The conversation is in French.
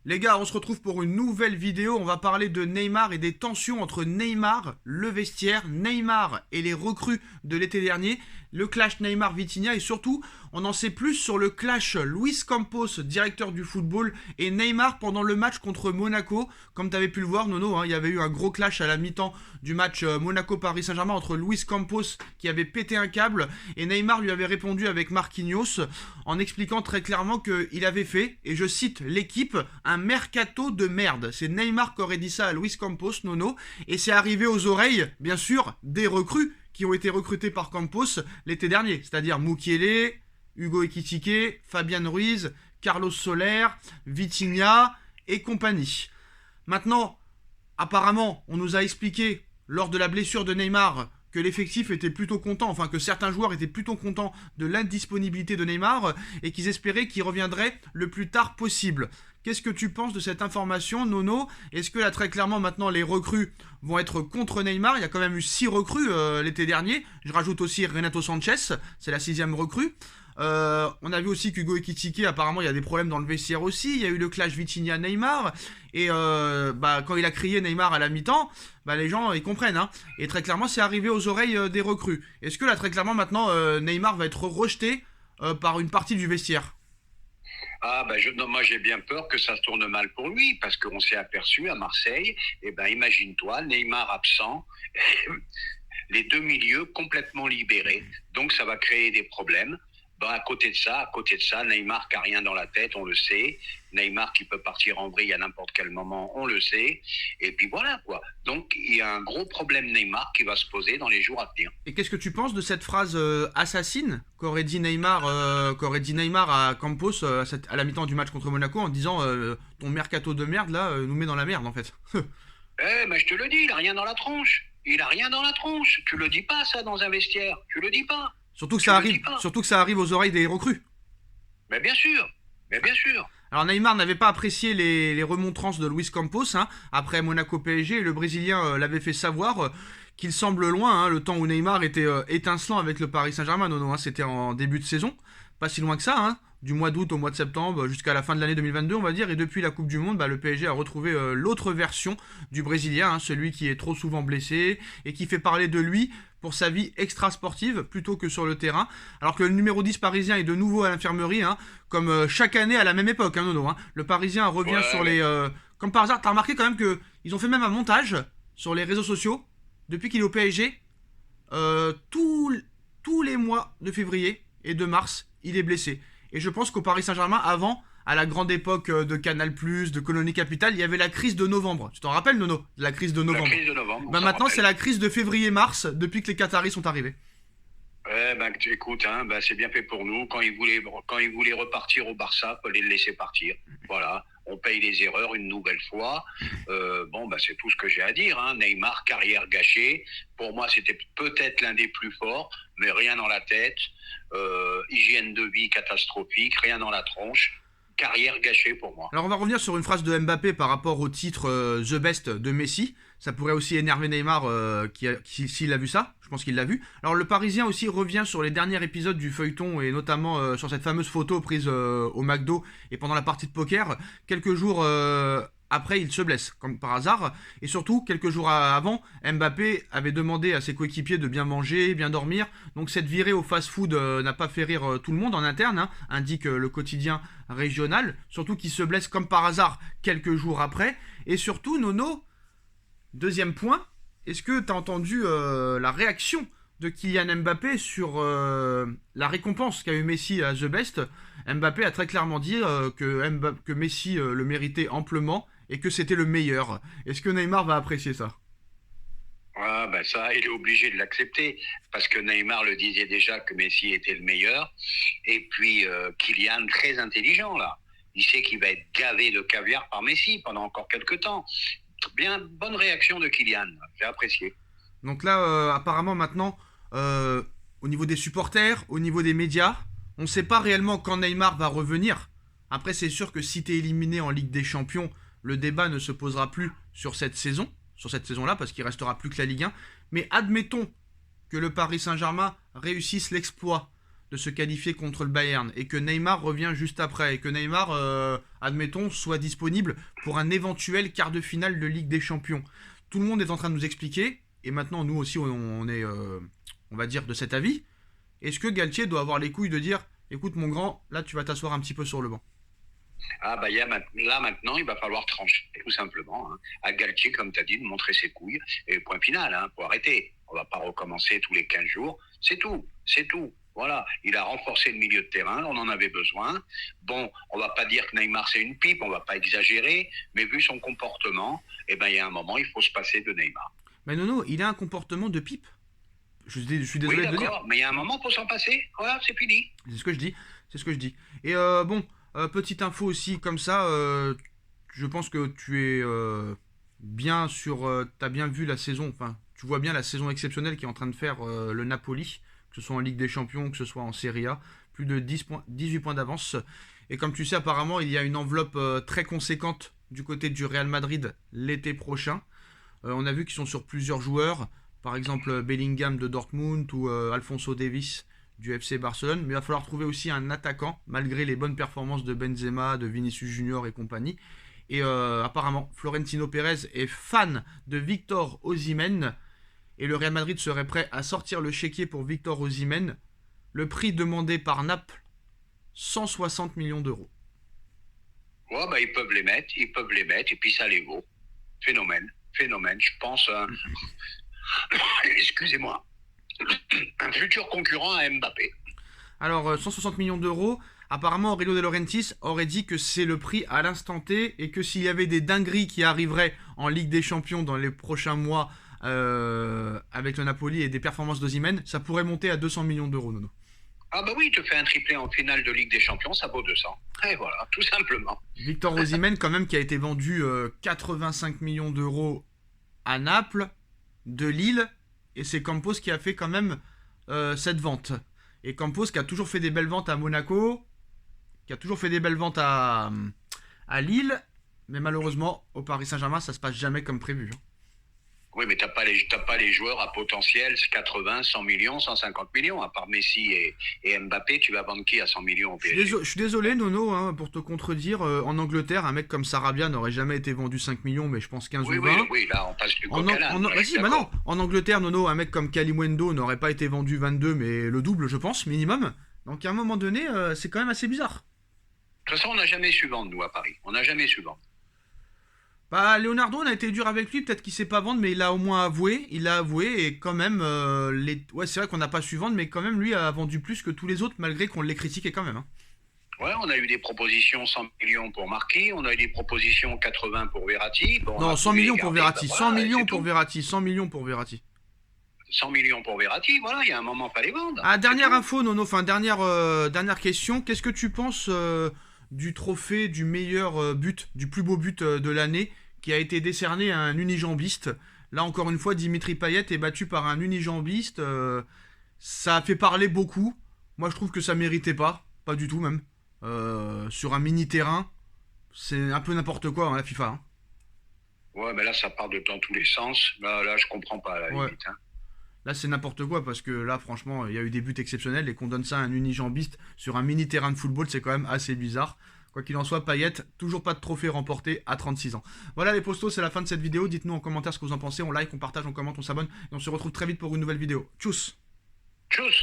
Les gars, on se retrouve pour une nouvelle vidéo. On va parler de Neymar et des tensions entre Neymar, le vestiaire, Neymar et les recrues de l'été dernier, le clash Neymar-Vitinha et surtout, on en sait plus sur le clash Luis Campos, directeur du football, et Neymar pendant le match contre Monaco. Comme tu avais pu le voir, Nono, il y avait eu un gros clash à la mi-temps du match Monaco-Paris Saint-Germain entre Luis Campos qui avait pété un câble et Neymar lui avait répondu avec Marquinhos en expliquant très clairement qu'il avait fait, et je cite l'équipe, un mercato de merde. C'est Neymar qui aurait dit ça à Luis Campos, Nono, et c'est arrivé aux oreilles, bien sûr, des recrues qui ont été recrutés par Campos l'été dernier, c'est-à-dire Mukiele, Hugo Ekitike, Fabian Ruiz, Carlos Soler, Vitinha et compagnie. Maintenant, apparemment, on nous a expliqué lors de la blessure de Neymar que l'effectif était plutôt content, enfin que certains joueurs étaient plutôt contents de l'indisponibilité de Neymar et qu'ils espéraient qu'il reviendrait le plus tard possible. Qu'est-ce que tu penses de cette information, Nono? Est-ce que là, très clairement, maintenant, les recrues vont être contre Neymar? Il y a quand même eu 6 recrues l'été dernier. Je rajoute aussi Renato Sanchez, c'est la 6e recrue. On a vu aussi qu'Hugo Ekitike, apparemment, il y a des problèmes dans le vestiaire aussi. Il y a eu le clash Vitinha-Neymar. Et quand il a crié Neymar à la mi-temps, les gens, ils comprennent. Hein. Et très clairement, c'est arrivé aux oreilles des recrues. Est-ce que là, très clairement, maintenant, Neymar va être rejeté par une partie du vestiaire? Non, moi j'ai bien peur que ça se tourne mal pour lui, parce qu'on s'est aperçu à Marseille, imagine-toi, Neymar absent, les deux milieux complètement libérés, donc ça va créer des problèmes. À côté de ça, Neymar qui n'a rien dans la tête, on le sait. Neymar qui peut partir en vrille à n'importe quel moment, on le sait. Et puis voilà quoi. Donc il y a un gros problème Neymar qui va se poser dans les jours à venir. Et qu'est-ce que tu penses de cette phrase assassine qu'aurait dit Neymar à Campos à la mi-temps du match contre Monaco en disant ton mercato de merde là nous met dans la merde en fait. Je te le dis, il a rien dans la tronche. Il a rien dans la tronche. Tu le dis pas ça dans un vestiaire. Tu le dis pas. Surtout que ça arrive aux oreilles des recrues. Mais bien sûr. Alors Neymar n'avait pas apprécié les remontrances de Luis Campos après Monaco PSG, et le Brésilien l'avait fait savoir qu'il semble loin, le temps où Neymar était étincelant avec le Paris Saint-Germain. Non, c'était en début de saison, pas si loin que ça, du mois d'août au mois de septembre jusqu'à la fin de l'année 2022 on va dire, et depuis la Coupe du Monde, le PSG a retrouvé l'autre version du Brésilien, celui qui est trop souvent blessé et qui fait parler de lui pour sa vie extra-sportive plutôt que sur le terrain, alors que le numéro 10 parisien est de nouveau à l'infirmerie, comme chaque année à la même époque, Nono. Le Parisien revient sur les... comme par hasard, t'as remarqué quand même qu'ils ont fait même un montage sur les réseaux sociaux, depuis qu'il est au PSG, tous les mois de février et de mars, il est blessé. Et je pense qu'au Paris Saint-Germain, avant, à la grande époque de Canal+, de Colonie Capital, il y avait la crise de novembre. Tu t'en rappelles, Nono? La crise de novembre. La crise de novembre. Maintenant, c'est la crise de février-mars, depuis que les Qataris sont arrivés. Écoute, c'est bien fait pour nous. Quand ils voulaient repartir au Barça, il fallait le laisser partir. Voilà, on paye les erreurs une nouvelle fois. C'est tout ce que j'ai à dire. Neymar, carrière gâchée. Pour moi, c'était peut-être l'un des plus forts, mais rien dans la tête. Hygiène de vie catastrophique, rien dans la tronche. Carrière gâchée pour moi. Alors on va revenir sur une phrase de Mbappé par rapport au titre The Best de Messi. Ça pourrait aussi énerver Neymar s'il a vu ça. Je pense qu'il l'a vu. Alors le Parisien aussi revient sur les derniers épisodes du feuilleton et notamment sur cette fameuse photo prise au McDo et pendant la partie de poker. Quelques jours après, il se blesse, comme par hasard. Et surtout, quelques jours avant, Mbappé avait demandé à ses coéquipiers de bien manger, bien dormir. Donc cette virée au fast-food n'a pas fait rire tout le monde en interne, indique le quotidien régional. Surtout qu'il se blesse comme par hasard quelques jours après. Et surtout, Nono, deuxième point, est-ce que tu as entendu la réaction de Kylian Mbappé sur la récompense qu'a eu Messi à The Best? Mbappé a très clairement dit que Messi le méritait amplement et que c'était le meilleur. Est-ce que Neymar va apprécier ça? Ça, il est obligé de l'accepter, parce que Neymar le disait déjà que Messi était le meilleur. Et puis Kylian, très intelligent là, il sait qu'il va être gavé de caviar par Messi pendant encore quelques temps. Bien, bonne réaction de Kylian, j'ai apprécié. Donc là, apparemment maintenant, au niveau des supporters, au niveau des médias, on ne sait pas réellement quand Neymar va revenir. Après, c'est sûr que si tu es éliminé en Ligue des Champions, le débat ne se posera plus sur cette saison-là, parce qu'il restera plus que la Ligue 1. Mais admettons que le Paris Saint-Germain réussisse l'exploit de se qualifier contre le Bayern et que Neymar revient juste après et que Neymar, admettons, soit disponible pour un éventuel quart de finale de Ligue des Champions. Tout le monde est en train de nous expliquer, et maintenant nous aussi on est, on va dire, de cet avis. Est-ce que Galtier doit avoir les couilles de dire, écoute mon grand, là tu vas t'asseoir un petit peu sur le banc? Ah bah là maintenant, il va falloir trancher, tout simplement. Hein. À Galtier, comme tu as dit, de montrer ses couilles. Et point final, hein, faut arrêter. On va pas recommencer tous les 15 jours. C'est tout, c'est tout. Voilà, il a renforcé le milieu de terrain, on en avait besoin. Bon, on va pas dire que Neymar c'est une pipe, on va pas exagérer, mais vu son comportement, eh ben il y a un moment, il faut se passer de Neymar. Mais non, il a un comportement de pipe. Je suis désolé Oui, de le dire. d'accord, mais il y a un moment, faut s'en passer. Voilà, c'est fini. C'est ce que je dis. C'est ce que je dis. Et bon, petite info aussi comme ça. Je pense que tu es bien sur. T'as bien vu la saison. Enfin, tu vois bien la saison exceptionnelle qui est en train de faire le Napoli, que ce soit en Ligue des Champions, que ce soit en Serie A. Plus de 18 points d'avance. Et comme tu sais, apparemment, il y a une enveloppe très conséquente du côté du Real Madrid l'été prochain. On a vu qu'ils sont sur plusieurs joueurs. Par exemple, Bellingham de Dortmund ou Alphonso Davies du FC Barcelone. Mais il va falloir trouver aussi un attaquant, malgré les bonnes performances de Benzema, de Vinicius Junior et compagnie. Et apparemment, Florentino Pérez est fan de Victor Osimhen. Et le Real Madrid serait prêt à sortir le chéquier pour Victor Osimhen. Le prix demandé par Naples, 160 millions d'euros. Ouais, bah, ils peuvent les mettre, et puis ça les vaut. Phénomène, je pense. Excusez-moi. Un futur concurrent à Mbappé. Alors, 160 millions d'euros. Apparemment, Aurelio De Laurentiis aurait dit que c'est le prix à l'instant T et que s'il y avait des dingueries qui arriveraient en Ligue des Champions dans les prochains mois avec le Napoli et des performances d'Osimhen, ça pourrait monter à 200 millions d'euros, Nono. Ah bah oui, te fais un triplé en finale de Ligue des Champions, ça vaut 200. Et voilà, tout simplement. Victor Osimhen, quand même, qui a été vendu 85 millions d'euros à Naples, de Lille, et c'est Campos qui a fait quand même cette vente. Et Campos qui a toujours fait des belles ventes à Monaco, qui a toujours fait des belles ventes à Lille, mais malheureusement, au Paris Saint-Germain, ça se passe jamais comme prévu. Oui, mais t'as pas les joueurs à potentiel 80, 100 millions, 150 millions. À part Messi et Mbappé, tu vas vendre qui à 100 millions au PSG? Je suis désolé, Nono, hein, pour te contredire. En Angleterre, un mec comme Sarabia n'aurait jamais été vendu 5 millions, mais je pense 15 ou 20. Oui, là, on passe du coq à l'âne. Non. En Angleterre, Nono, un mec comme Kalimundo n'aurait pas été vendu 22, mais le double, je pense, minimum. Donc à un moment donné, c'est quand même assez bizarre. De toute façon, on n'a jamais su vendre, nous, à Paris. On n'a jamais su vendre. Bah, Leonardo, on a été dur avec lui, peut-être qu'il sait pas vendre, mais il a au moins avoué, et quand même, ouais, c'est vrai qu'on n'a pas su vendre, mais quand même, lui a vendu plus que tous les autres, malgré qu'on l'ait critiqué quand même. Hein. Ouais, on a eu des propositions 100 millions pour Marquis, on a eu des propositions 80 pour Verratti. Bon, non, 100 millions pour Verratti, bah, 100 voilà, millions pour Verratti, 100 millions pour Verratti. 100 millions pour Verratti, voilà, il y a un moment, fallait vendre. Ah, dernière info, Nono, enfin, dernière question, qu'est-ce que tu penses du trophée du meilleur but, du plus beau but de l'année, qui a été décerné à un unijambiste? Là, encore une fois, Dimitri Payet est battu par un unijambiste. Ça a fait parler beaucoup. Moi, je trouve que ça méritait pas du tout même. Sur un mini-terrain, c'est un peu n'importe quoi, hein, la FIFA. Hein. Ouais, mais là, ça part dans tous les sens. Là, je comprends pas, à la limite. Hein. Là, c'est n'importe quoi, parce que là, franchement, il y a eu des buts exceptionnels, et qu'on donne ça à un unijambiste sur un mini-terrain de football, c'est quand même assez bizarre. Quoi qu'il en soit, Payet, toujours pas de trophée remporté à 36 ans. Voilà les postos, c'est la fin de cette vidéo. Dites-nous en commentaire ce que vous en pensez. On like, on partage, on commente, on s'abonne. Et on se retrouve très vite pour une nouvelle vidéo. Tchuss! Tchuss!